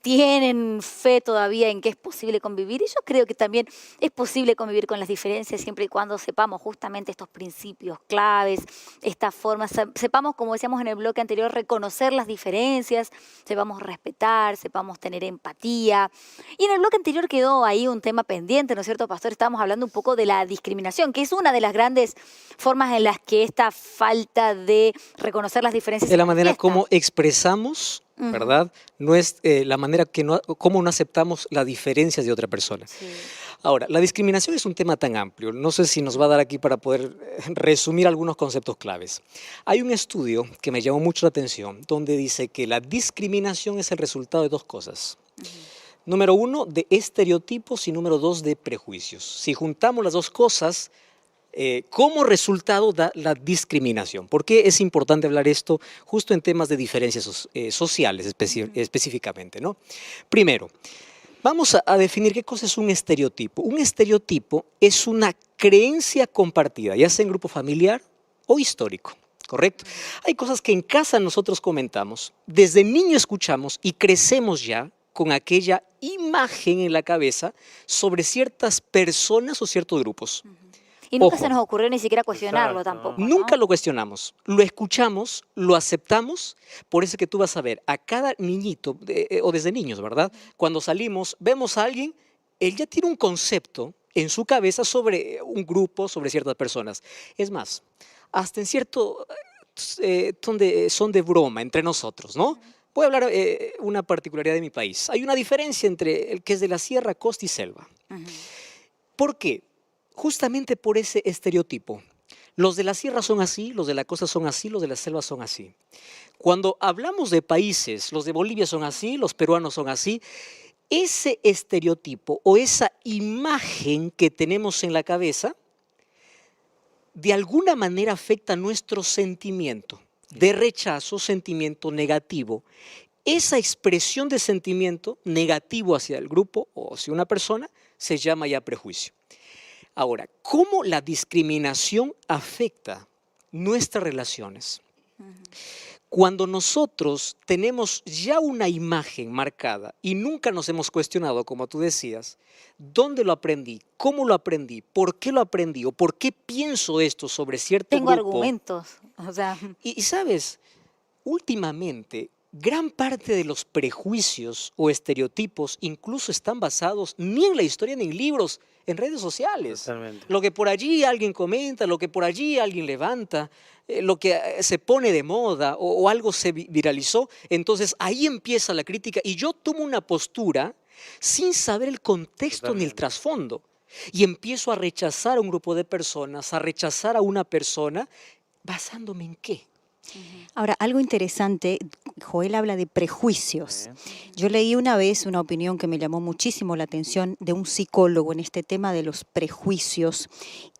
tienen fe todavía en que es posible convivir. Y yo creo que también es posible convivir con las diferencias siempre y cuando sepamos justamente estos principios claves, estas formas, sepamos, como decíamos en el bloque anterior, reconocer las diferencias, sepamos respetar, sepamos tener empatía. Y en el bloque anterior quedó ahí un tema pendiente, ¿no es cierto, Pastor? Estábamos hablando un poco de la discriminación, que es una de las grandes formas en las que esta falta de reconocer las diferencias De se la manera manifiesta. como expresamos, ¿verdad? No es la manera como no aceptamos las diferencias de otra persona. Sí. Ahora, la discriminación es un tema tan amplio. No sé si nos va a dar aquí para poder resumir algunos conceptos claves. Hay un estudio que me llamó mucho la atención, donde dice que la discriminación es el resultado de dos cosas. Número uno, de estereotipos, y número dos, de prejuicios. Si juntamos las dos cosas, como resultado da la discriminación. ¿Por qué es importante hablar esto justo en temas de diferencias sociales específicamente, ¿no? Primero, vamos a definir qué cosa es un estereotipo. Un estereotipo es una creencia compartida, ya sea en grupo familiar o histórico, ¿correcto? Hay cosas que en casa nosotros comentamos, desde niño escuchamos y crecemos ya con aquella imagen en la cabeza sobre ciertas personas o ciertos grupos. Y nunca Ojo, se nos ocurrió ni siquiera cuestionarlo Exacto. tampoco, ¿no? nunca lo cuestionamos, lo escuchamos, lo aceptamos. Por eso que tú vas a ver a cada niñito, o desde niños, ¿verdad? Cuando salimos, vemos a alguien, él ya tiene un concepto en su cabeza sobre un grupo, sobre ciertas personas. Es más, hasta en cierto son de broma entre nosotros, ¿no? Voy a hablar una particularidad de mi país. Hay una diferencia entre el que es de la sierra, costa y selva. ¿Por qué? Justamente por ese estereotipo. Los de la sierra son así, los de la costa son así, los de la selva son así. Cuando hablamos de países, los de Bolivia son así, los peruanos son así, ese estereotipo o esa imagen que tenemos en la cabeza, de alguna manera afecta nuestro sentimiento de rechazo, sentimiento negativo. Esa expresión de sentimiento negativo hacia el grupo o hacia una persona se llama ya prejuicio. Ahora, ¿cómo la discriminación afecta nuestras relaciones? Cuando nosotros tenemos ya una imagen marcada y nunca nos hemos cuestionado, como tú decías, ¿dónde lo aprendí? ¿Cómo lo aprendí? ¿Por qué lo aprendí? ¿O por qué pienso esto sobre cierto Tengo grupo? argumentos, o sea... Y sabes, últimamente, gran parte de los prejuicios o estereotipos incluso están basados ni en la historia ni en libros, en redes sociales. Totalmente. Lo que por allí alguien comenta, lo que por allí alguien levanta, lo que se pone de moda o algo se viralizó, entonces ahí empieza la crítica y yo tomo una postura sin saber el contexto ni el Totalmente. trasfondo. Y empiezo a rechazar a un grupo de personas, a rechazar a una persona, ¿basándome en qué? Ahora, algo interesante, Joel habla de prejuicios. Yo leí una vez una opinión que me llamó muchísimo la atención de un psicólogo en este tema de los prejuicios.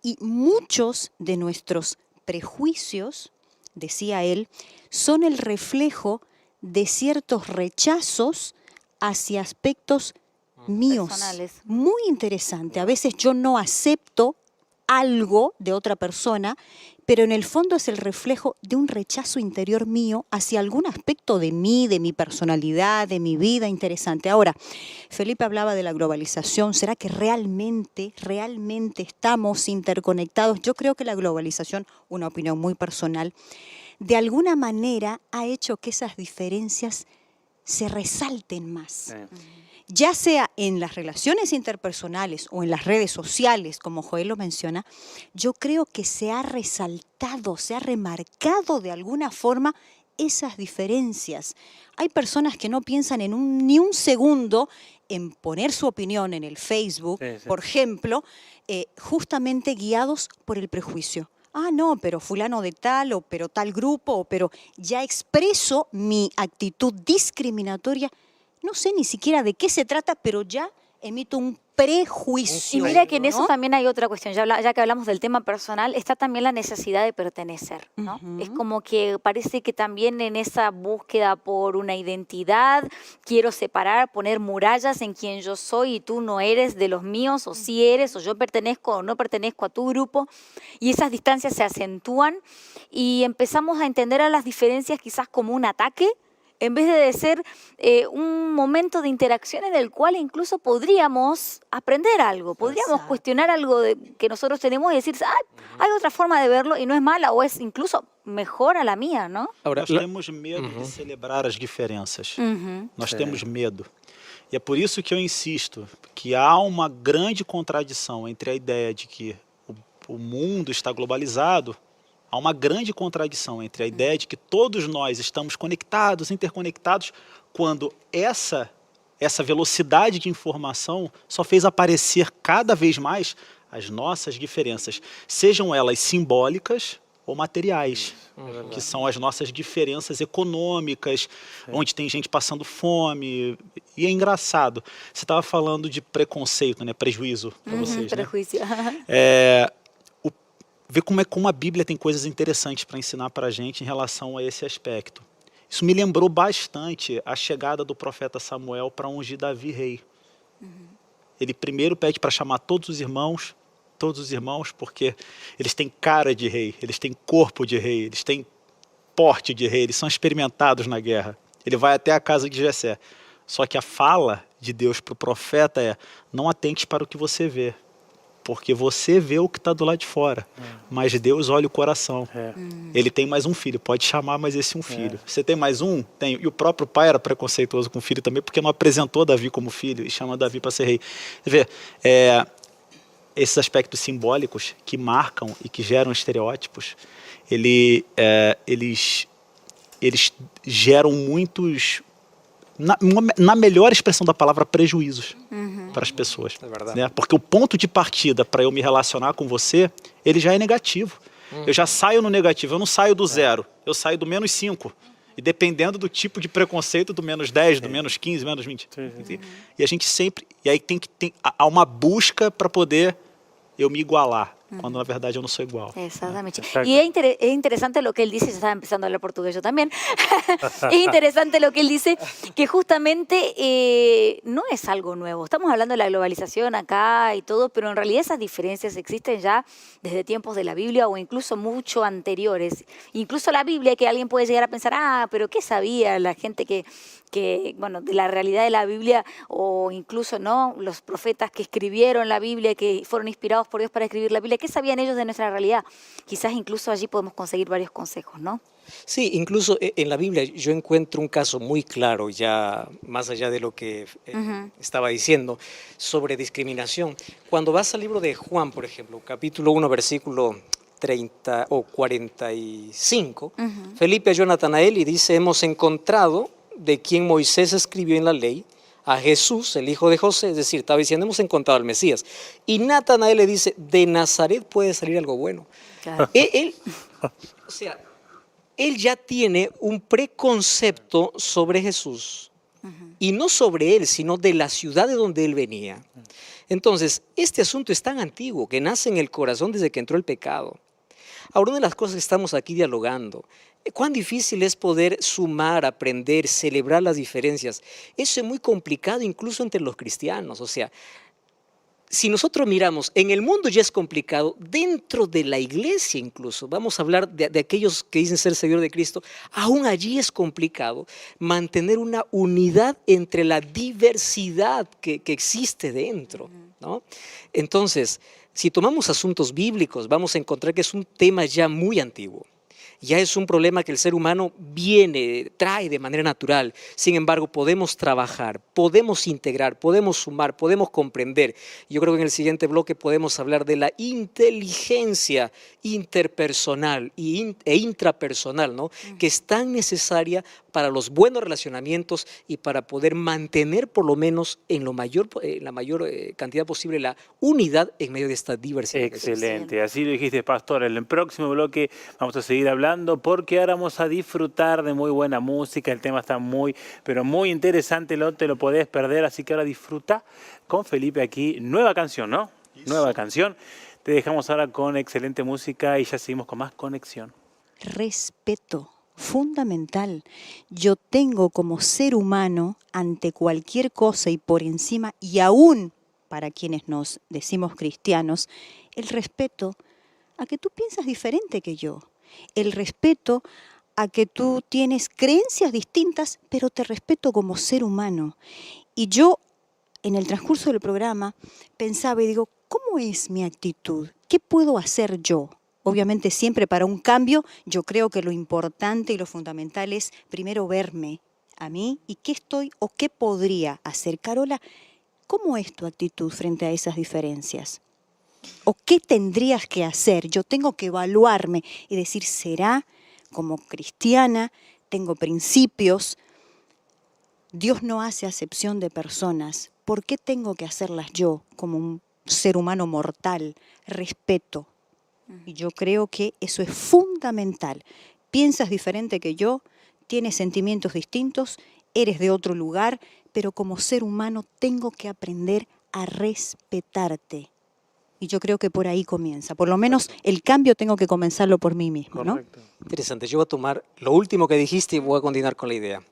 Y muchos de nuestros prejuicios, decía él, son el reflejo de ciertos rechazos hacia aspectos míos. Personales. Muy interesante. A veces yo no acepto algo de otra persona, pero en el fondo es el reflejo de un rechazo interior mío hacia algún aspecto de mí, de mi personalidad, de mi vida. Interesante. Ahora, Felipe hablaba de la globalización. ¿Será que realmente estamos interconectados? Yo creo que la globalización, una opinión muy personal, de alguna manera ha hecho que esas diferencias se resalten más. Sí. Ya sea en las relaciones interpersonales o en las redes sociales, como Joel lo menciona, yo creo que se ha resaltado, se ha remarcado de alguna forma esas diferencias. Hay personas que no piensan ni un segundo en poner su opinión en el Facebook, por ejemplo, justamente guiados por el prejuicio. Ah, no, pero fulano de tal, o pero tal grupo, o pero ya expreso mi actitud discriminatoria. No sé ni siquiera de qué se trata, pero ya emito un prejuicio. Y mira que en ¿no? eso también hay otra cuestión, ya que hablamos del tema personal, está también la necesidad de pertenecer, ¿no? Es como que parece que también en esa búsqueda por una identidad, quiero separar, poner murallas en quien yo soy y tú no eres de los míos, o sí eres, o yo pertenezco o no pertenezco a tu grupo, y esas distancias se acentúan y empezamos a entender a las diferencias quizás como un ataque, en vez de ser un momento de interacción en el cual incluso podríamos aprender algo, podríamos Exacto. cuestionar algo que nosotros tenemos y decir, hay otra forma de verlo y no es mala o es incluso mejor a la mía, ¿no? Ahora, Nós la- temos medo de celebrar as diferenças. Ujú. Nós temos medo. E é por isso que eu insisto que há uma grande contradição entre a ideia de que o mundo está globalizado, há uma grande contradição entre a ideia de que todos nós estamos conectados, interconectados, quando essa velocidade de informação só fez aparecer cada vez mais as nossas diferenças, sejam elas simbólicas ou materiais, que são as nossas diferenças econômicas, onde tem gente passando fome. E é engraçado, você estava falando de preconceito, né, prejuízo para Ujú, vocês, né? prejuicio. Ver como a Bíblia tem coisas interessantes para ensinar para a gente em relação a esse aspecto. Isso me lembrou bastante a chegada do profeta Samuel para ungir Davi rei. Ele primeiro pede para chamar todos os irmãos, porque eles têm cara de rei, eles têm corpo de rei, eles têm porte de rei, eles são experimentados na guerra. Ele vai até a casa de Jessé. Só que a fala de Deus para o profeta é: não atentes para o que você vê, porque você vê o que está do lado de fora, mas Deus olha o coração. Ele tem mais um filho, pode chamar mais esse um filho. Você tem mais um? Tem. E o próprio pai era preconceituoso com o filho também, porque não apresentou Davi como filho e chama Davi para ser rei. Quer ver, esses aspectos simbólicos que marcam e que geram estereótipos, eles geram muitos, na melhor expressão da palavra, prejuízos para as pessoas. É verdade. Né? Porque o ponto de partida para eu me relacionar com você, ele já é negativo. Eu já saio no negativo, eu não saio do zero, eu saio do menos 5. E dependendo do tipo de preconceito, do menos 10, do menos 15, menos 20. E a gente sempre... E aí há uma busca para poder eu me igualar, cuando na verdade eu não sou igual. Exactamente. Exacto. Y es interesante lo que él dice, se estaba empezando a hablar portugués yo también, es interesante lo que él dice, que justamente no es algo nuevo. Estamos hablando de la globalización acá y todo, pero en realidad esas diferencias existen ya desde tiempos de la Biblia o incluso mucho anteriores. Incluso la Biblia, que alguien puede llegar a pensar, pero ¿qué sabía la gente que bueno, de la realidad de la Biblia, o incluso no los profetas que escribieron la Biblia, que fueron inspirados por Dios para escribir la Biblia? ¿Qué sabían ellos de nuestra realidad? Quizás incluso allí podemos conseguir varios consejos, ¿no? Sí, incluso en la Biblia yo encuentro un caso muy claro, ya más allá de lo que estaba diciendo, sobre discriminación. Cuando vas al libro de Juan, por ejemplo, capítulo 1, versículo 30 o 45, Felipe halló a Natanael y dice: hemos encontrado de quien Moisés escribió en la ley, a Jesús, el hijo de José. Es decir, estaba diciendo: hemos encontrado al Mesías. Y Natanael le dice: de Nazaret puede salir algo bueno. Claro. O sea, él ya tiene un preconcepto sobre Jesús. Y no sobre él, sino de la ciudad de donde él venía. Entonces, este asunto es tan antiguo que nace en el corazón desde que entró el pecado. Ahora, una de las cosas que estamos aquí dialogando, cuán difícil es poder sumar, aprender, celebrar las diferencias. Eso es muy complicado incluso entre los cristianos. O sea, si nosotros miramos, en el mundo ya es complicado, dentro de la iglesia incluso, vamos a hablar de aquellos que dicen ser seguidores de Cristo, aún allí es complicado mantener una unidad entre la diversidad que existe dentro, ¿no? Entonces, si tomamos asuntos bíblicos, vamos a encontrar que es un tema ya muy antiguo. Ya es un problema que el ser humano trae de manera natural. Sin embargo, podemos trabajar, podemos integrar, podemos sumar, podemos comprender. Yo creo que en el siguiente bloque podemos hablar de la inteligencia interpersonal e intrapersonal, ¿no? Que es tan necesaria para los buenos relacionamientos y para poder mantener por lo menos en la mayor cantidad posible la unidad en medio de esta diversidad. Excelente, así lo dijiste, pastor. En el próximo bloque vamos a seguir hablando, porque ahora vamos a disfrutar de muy buena música. El tema está muy, pero muy interesante, no te lo podés perder, así que ahora disfruta con Felipe aquí. Nueva canción, ¿no? Nueva canción. Te dejamos ahora con excelente música y ya seguimos con más conexión. Respeto, fundamental. Yo tengo como ser humano, ante cualquier cosa y por encima, y aún para quienes nos decimos cristianos, el respeto a que tú piensas diferente que yo. El respeto a que tú tienes creencias distintas, pero te respeto como ser humano. Y yo, en el transcurso del programa, pensaba y digo, ¿cómo es mi actitud? ¿Qué puedo hacer yo? Obviamente siempre para un cambio, yo creo que lo importante y lo fundamental es primero verme a mí y qué estoy o qué podría hacer. Carola, ¿cómo es tu actitud frente a esas diferencias? ¿O qué tendrías que hacer? Yo tengo que evaluarme y decir, ¿será como cristiana? Tengo principios. Dios no hace acepción de personas. ¿Por qué tengo que hacerlas yo como un ser humano mortal? Respeto. Y yo creo que eso es fundamental. Piensas diferente que yo, tienes sentimientos distintos, eres de otro lugar, pero como ser humano tengo que aprender a respetarte. Y yo creo que por ahí comienza. Por lo menos el cambio tengo que comenzarlo por mí mismo, ¿no? Correcto. Interesante. Yo voy a tomar lo último que dijiste y voy a continuar con la idea.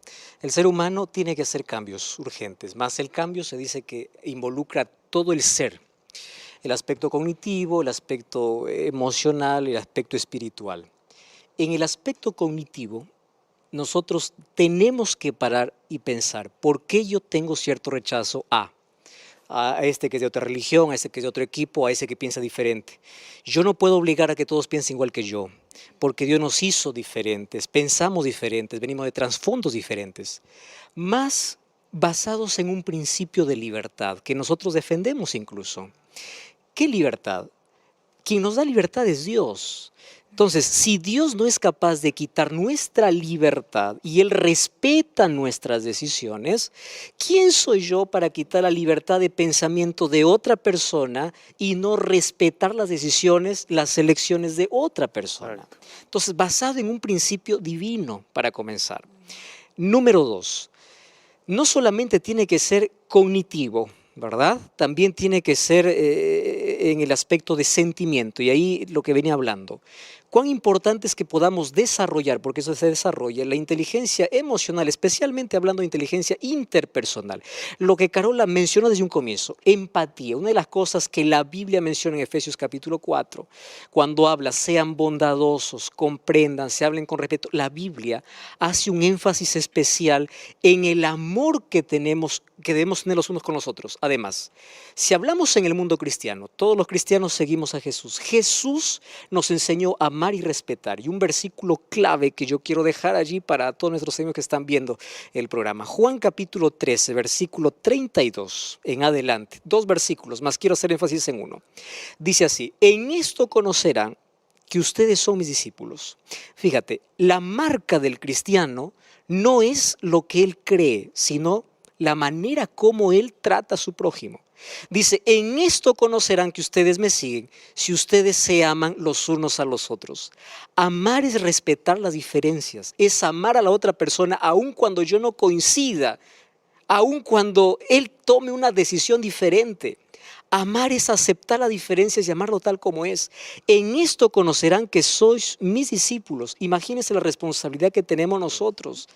El ser humano tiene que hacer cambios urgentes, más el cambio se dice que involucra todo el ser. El aspecto cognitivo, el aspecto emocional, el aspecto espiritual. En el aspecto cognitivo, nosotros tenemos que parar y pensar, ¿por qué yo tengo cierto rechazo a este que es de otra religión, a este que es de otro equipo, a ese que piensa diferente? Yo no puedo obligar a que todos piensen igual que yo, porque Dios nos hizo diferentes, pensamos diferentes, venimos de trasfondos diferentes, más basados en un principio de libertad, que nosotros defendemos incluso. ¿Qué libertad? Quien nos da libertad es Dios. Entonces, si Dios no es capaz de quitar nuestra libertad y Él respeta nuestras decisiones, ¿quién soy yo para quitar la libertad de pensamiento de otra persona y no respetar las decisiones, las elecciones de otra persona? Correcto. Entonces, basado en un principio divino para comenzar. Número 2, no solamente tiene que ser cognitivo, ¿verdad? También tiene que ser en el aspecto de sentimiento, y ahí lo que venía hablando. Cuán importante es que podamos desarrollar, porque eso se desarrolla, la inteligencia emocional, especialmente hablando de inteligencia interpersonal. Lo que Carola mencionó desde un comienzo, empatía, una de las cosas que la Biblia menciona en Efesios capítulo 4, cuando habla, sean bondadosos, comprendan, se hablen con respeto, la Biblia hace un énfasis especial en el amor que debemos tener los unos con los otros. Además, si hablamos en el mundo cristiano, todos los cristianos seguimos a Jesús. Jesús nos enseñó a amar y respetar. Y un versículo clave que yo quiero dejar allí para todos nuestros amigos que están viendo el programa. Juan capítulo 13, versículo 32 en adelante. 2 versículos, más quiero hacer énfasis en uno. Dice así, en esto conocerán que ustedes son mis discípulos. Fíjate, la marca del cristiano no es lo que él cree, sino la manera como él trata a su prójimo. Dice, en esto conocerán que ustedes me siguen, si ustedes se aman los unos a los otros. Amar es respetar las diferencias, es amar a la otra persona aun cuando yo no coincida, aun cuando él tome una decisión diferente. Amar es aceptar las diferencias y amarlo tal como es. En esto conocerán que sois mis discípulos. Imagínense la responsabilidad que tenemos nosotros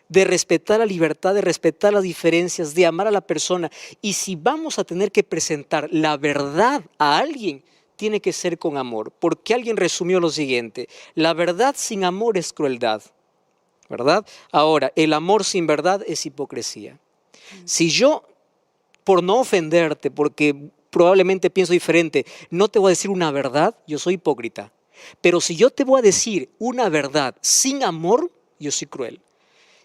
de respetar la libertad, de respetar las diferencias, de amar a la persona. Y si vamos a tener que presentar la verdad a alguien, tiene que ser con amor. Porque alguien resumió lo siguiente, la verdad sin amor es crueldad, ¿verdad? Ahora, el amor sin verdad es hipocresía. Si yo, por no ofenderte, porque probablemente pienso diferente, no te voy a decir una verdad, yo soy hipócrita. Pero si yo te voy a decir una verdad sin amor, yo soy cruel.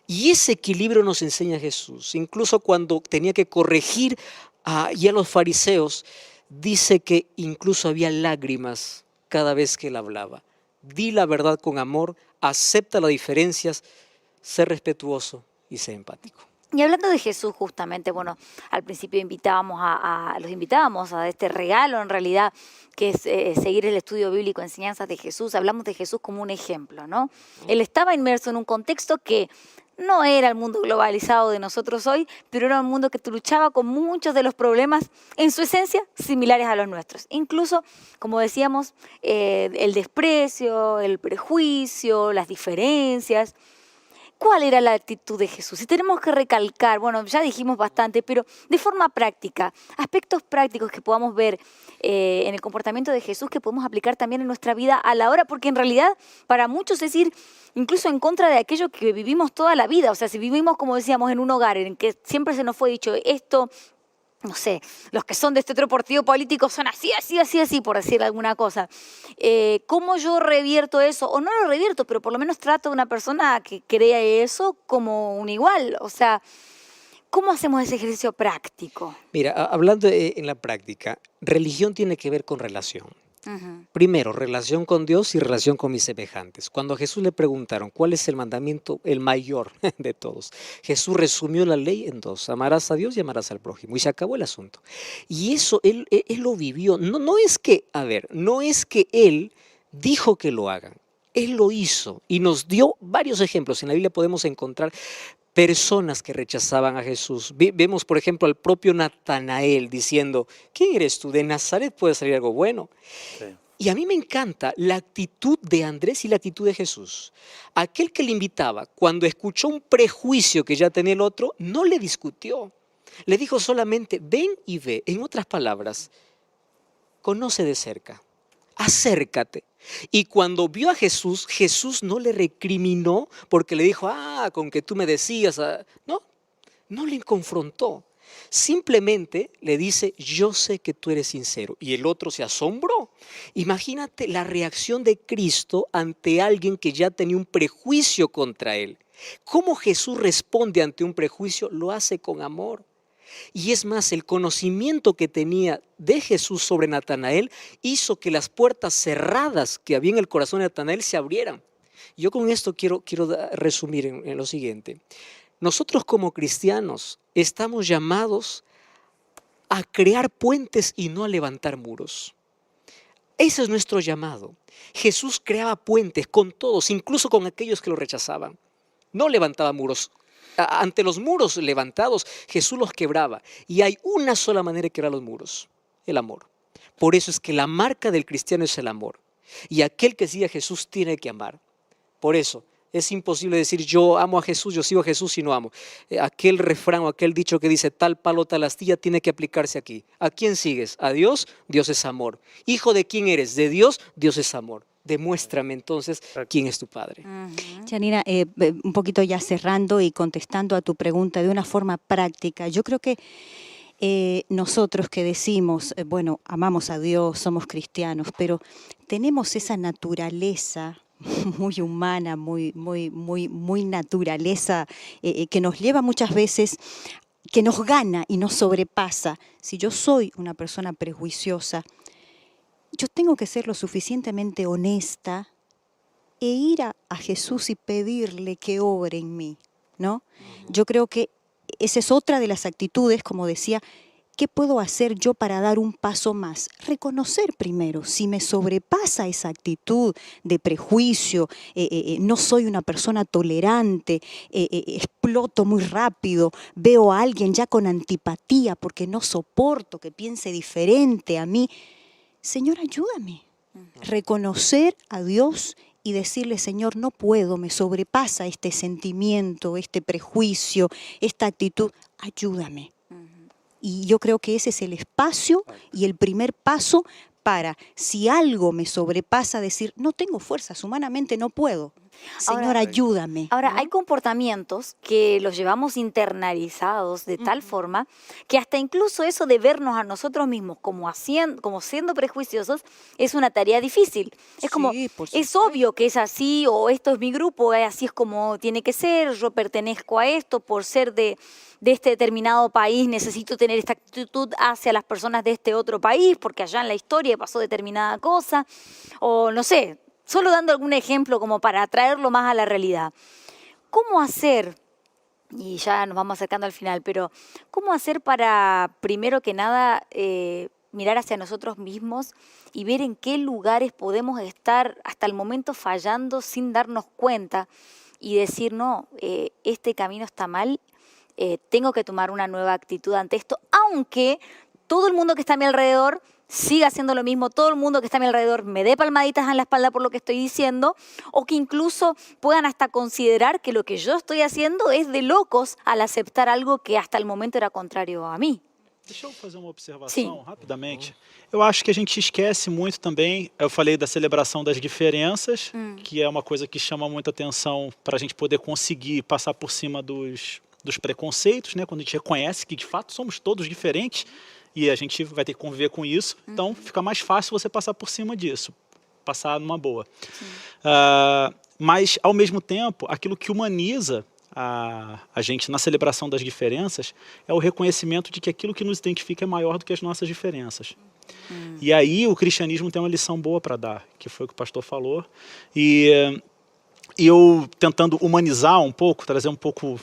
Y ese equilibrio nos enseña Jesús. Incluso cuando tenía que corregir a los fariseos, dice que incluso había lágrimas cada vez que él hablaba. Di la verdad con amor, acepta las diferencias, sé respetuoso y sé empático. Y hablando de Jesús justamente, bueno, al principio los invitábamos a este regalo en realidad, que es seguir el estudio bíblico, enseñanzas de Jesús. Hablamos de Jesús como un ejemplo, ¿no? Él estaba inmerso en un contexto que no era el mundo globalizado de nosotros hoy, pero era un mundo que luchaba con muchos de los problemas, en su esencia, similares a los nuestros. Incluso, como decíamos, el desprecio, el prejuicio, las diferencias. ¿Cuál era la actitud de Jesús? Si tenemos que recalcar, bueno, ya dijimos bastante, pero de forma práctica, aspectos prácticos que podamos ver en el comportamiento de Jesús que podemos aplicar también en nuestra vida a la hora, porque en realidad para muchos es ir incluso en contra de aquello que vivimos toda la vida. O sea, si vivimos, como decíamos, en un hogar en que siempre se nos fue dicho esto, no sé, los que son de este otro partido político son así, así, así, así, por decir alguna cosa. ¿Cómo yo revierto eso? O no lo revierto, pero por lo menos trato a una persona que crea eso como un igual. O sea, ¿cómo hacemos ese ejercicio práctico? Mira, hablando en la práctica, religión tiene que ver con relación. Ujú. Primero, relación con Dios y relación con mis semejantes. Cuando a Jesús le preguntaron cuál es el mandamiento, el mayor de todos, Jesús resumió la ley en dos: amarás a Dios y amarás al prójimo. Y se acabó el asunto. Y eso él lo vivió. No es que, a ver, no es que él dijo que lo hagan. Él lo hizo y nos dio varios ejemplos. En la Biblia podemos encontrar personas que rechazaban a Jesús. Vemos, por ejemplo, al propio Natanael diciendo: ¿quién eres tú? ¿De Nazaret puede salir algo bueno? Sí. Y a mí me encanta la actitud de Andrés y la actitud de Jesús. Aquel que le invitaba, cuando escuchó un prejuicio que ya tenía el otro, no le discutió. Le dijo solamente: ven y ve. En otras palabras, conoce de cerca, acércate. Y cuando vio a Jesús, Jesús no le recriminó porque le dijo: con que tú me decías. No le confrontó. Simplemente le dice: yo sé que tú eres sincero. Y el otro se asombró. Imagínate la reacción de Cristo ante alguien que ya tenía un prejuicio contra él. ¿Cómo Jesús responde ante un prejuicio? Lo hace con amor. Y es más, el conocimiento que tenía de Jesús sobre Natanael hizo que las puertas cerradas que había en el corazón de Natanael se abrieran. Yo con esto quiero resumir en lo siguiente. Nosotros como cristianos estamos llamados a crear puentes y no a levantar muros. Ese es nuestro llamado. Jesús creaba puentes con todos, incluso con aquellos que lo rechazaban. No levantaba muros. Ante los muros levantados, Jesús los quebraba. Y hay una sola manera de quebrar los muros: el amor. Por eso es que la marca del cristiano es el amor. Y aquel que sigue a Jesús tiene que amar. Por eso es imposible decir: yo amo a Jesús, yo sigo a Jesús y no amo. Aquel refrán o aquel dicho que dice: tal palo, tal astilla, tiene que aplicarse aquí. ¿A quién sigues? ¿A Dios? Dios es amor. ¿Hijo de quién eres? De Dios, Dios es amor. Demuéstrame entonces quién es tu Padre. Janina, un poquito ya cerrando y contestando a tu pregunta de una forma práctica, yo creo que nosotros que decimos, bueno, amamos a Dios, somos cristianos, pero tenemos esa naturaleza muy humana, muy naturaleza, que nos lleva muchas veces, que nos gana y nos sobrepasa. Si yo soy una persona prejuiciosa, yo tengo que ser lo suficientemente honesta e ir a Jesús y pedirle que obre en mí, ¿no? Yo creo que esa es otra de las actitudes, como decía. ¿Qué puedo hacer yo para dar un paso más? Reconocer primero si me sobrepasa esa actitud de prejuicio, no soy una persona tolerante, exploto muy rápido, veo a alguien ya con antipatía porque no soporto que piense diferente a mí. Señor, ayúdame. Reconocer a Dios y decirle: Señor, no puedo, me sobrepasa este sentimiento, este prejuicio, esta actitud, ayúdame. Y yo creo que ese es el espacio y el primer paso para, si algo me sobrepasa, decir: no tengo fuerzas, humanamente no puedo. Señor, Ahora, ayúdame. Ahora, ¿no? hay comportamientos que los llevamos internalizados de tal forma que hasta incluso eso de vernos a nosotros mismos como siendo prejuiciosos es una tarea difícil. Es como, Sí, por es supuesto. obvio que es así, o esto es mi grupo, así es como tiene que ser, yo pertenezco a esto, por ser de este determinado país necesito tener esta actitud hacia las personas de este otro país, porque allá en la historia pasó determinada cosa, o no sé. Solo dando algún ejemplo como para traerlo más a la realidad. ¿Cómo hacer, y ya nos vamos acercando al final, pero cómo hacer para, primero que nada, mirar hacia nosotros mismos y ver en qué lugares podemos estar hasta el momento fallando sin darnos cuenta y decir: no, este camino está mal, tengo que tomar una nueva actitud ante esto, aunque todo el mundo que está a mi alrededor siga haciendo lo mismo, todo el mundo que está a mi alrededor me dé palmaditas en la espalda por lo que estoy diciendo, o que incluso puedan hasta considerar que lo que yo estoy haciendo es de locos al aceptar algo que hasta el momento era contrario a mí. Deixa eu fazer uma observação Sim. rapidamente. Eu acho que a gente esquece muito também, eu falei da celebração das diferenças, que é uma coisa que chama muita atenção para a gente poder conseguir passar por cima dos preconceitos, né? Quando a gente reconhece que de fato somos todos diferentes e a gente vai ter que conviver com isso, então fica mais fácil você passar por cima disso, passar numa boa. Mas, ao mesmo tempo, aquilo que humaniza a gente na celebração das diferenças é o reconhecimento de que aquilo que nos identifica é maior do que as nossas diferenças. E aí o cristianismo tem uma lição boa para dar, que foi o que o pastor falou, e eu tentando humanizar um pouco, trazer um pouco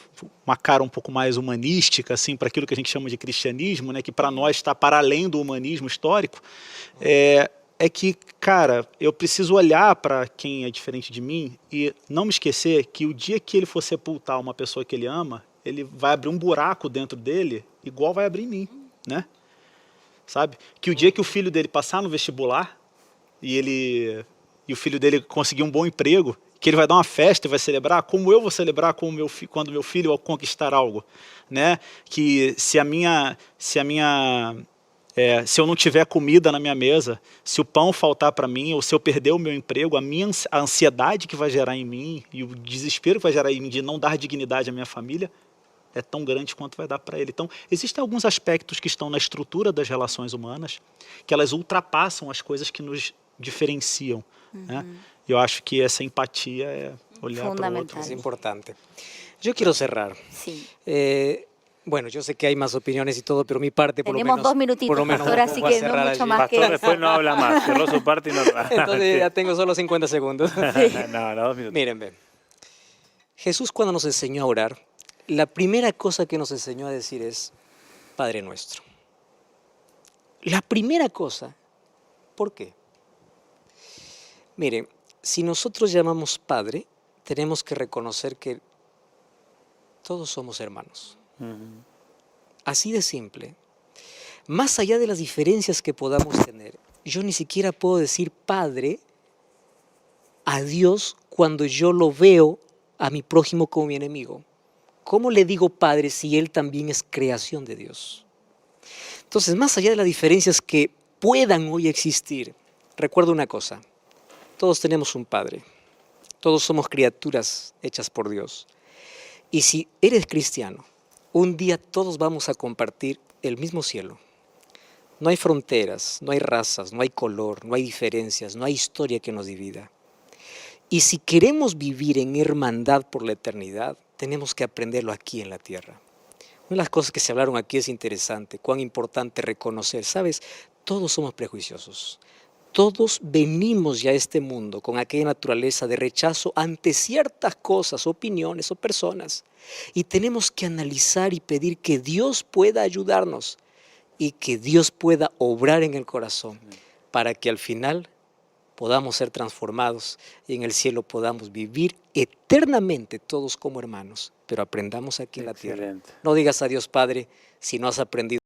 uma cara um pouco mais humanística assim para aquilo que a gente chama de cristianismo, né, que para nós está para além do humanismo histórico, é que, cara, eu preciso olhar para quem é diferente de mim e não me esquecer que o dia que ele for sepultar uma pessoa que ele ama, ele vai abrir um buraco dentro dele igual vai abrir em mim, né? Sabe? Que o dia que o filho dele passar no vestibular e o filho dele conseguir um bom emprego, que ele vai dar uma festa e vai celebrar, como eu vou celebrar com quando meu filho conquistar algo, né? Que se eu não tiver comida na minha mesa, se o pão faltar para mim, ou se eu perder o meu emprego, a ansiedade que vai gerar em mim e o desespero que vai gerar em mim de não dar dignidade à minha família é tão grande quanto vai dar para ele. Então, existem alguns aspectos que estão na estrutura das relações humanas que elas ultrapassam as coisas que nos diferenciam, né? Eu acho que essa empatia é olhar para o outro. Fundamental. Es importante. Yo quiero cerrar. Sí. Bueno, yo sé que hay más opiniones y todo, pero mi parte por Tenemos lo menos... 2 minutitos, por lo menos pastor, así voy a que no cerrar mucho allí. más Pastor que... después no habla más, cerró su parte y no... Entonces ya tengo solo 50 segundos. No, 2 minutos. Miren, ven. Jesús cuando nos enseñó a orar, la primera cosa que nos enseñó a decir es Padre Nuestro. La primera cosa. ¿Por qué? Miren, si nosotros llamamos Padre, tenemos que reconocer que todos somos hermanos. Así de simple. Más allá de las diferencias que podamos tener, yo ni siquiera puedo decir Padre a Dios cuando yo lo veo a mi prójimo como mi enemigo. ¿Cómo le digo Padre si Él también es creación de Dios? Entonces, más allá de las diferencias que puedan hoy existir, recuerda una cosa, todos tenemos un Padre, todos somos criaturas hechas por Dios. Y si eres cristiano, un día todos vamos a compartir el mismo cielo. No hay fronteras, no hay razas, no hay color, no hay diferencias, no hay historia que nos divida. Y si queremos vivir en hermandad por la eternidad, tenemos que aprenderlo aquí en la tierra. Una de las cosas que se hablaron aquí es interesante, cuán importante reconocer, ¿sabes? Todos somos prejuiciosos. Todos venimos ya a este mundo con aquella naturaleza de rechazo ante ciertas cosas, opiniones o personas. Y tenemos que analizar y pedir que Dios pueda ayudarnos y que Dios pueda obrar en el corazón para que al final podamos ser transformados y en el cielo podamos vivir eternamente todos como hermanos, pero aprendamos aquí en la tierra. Excelente. No digas a Dios Padre si no has aprendido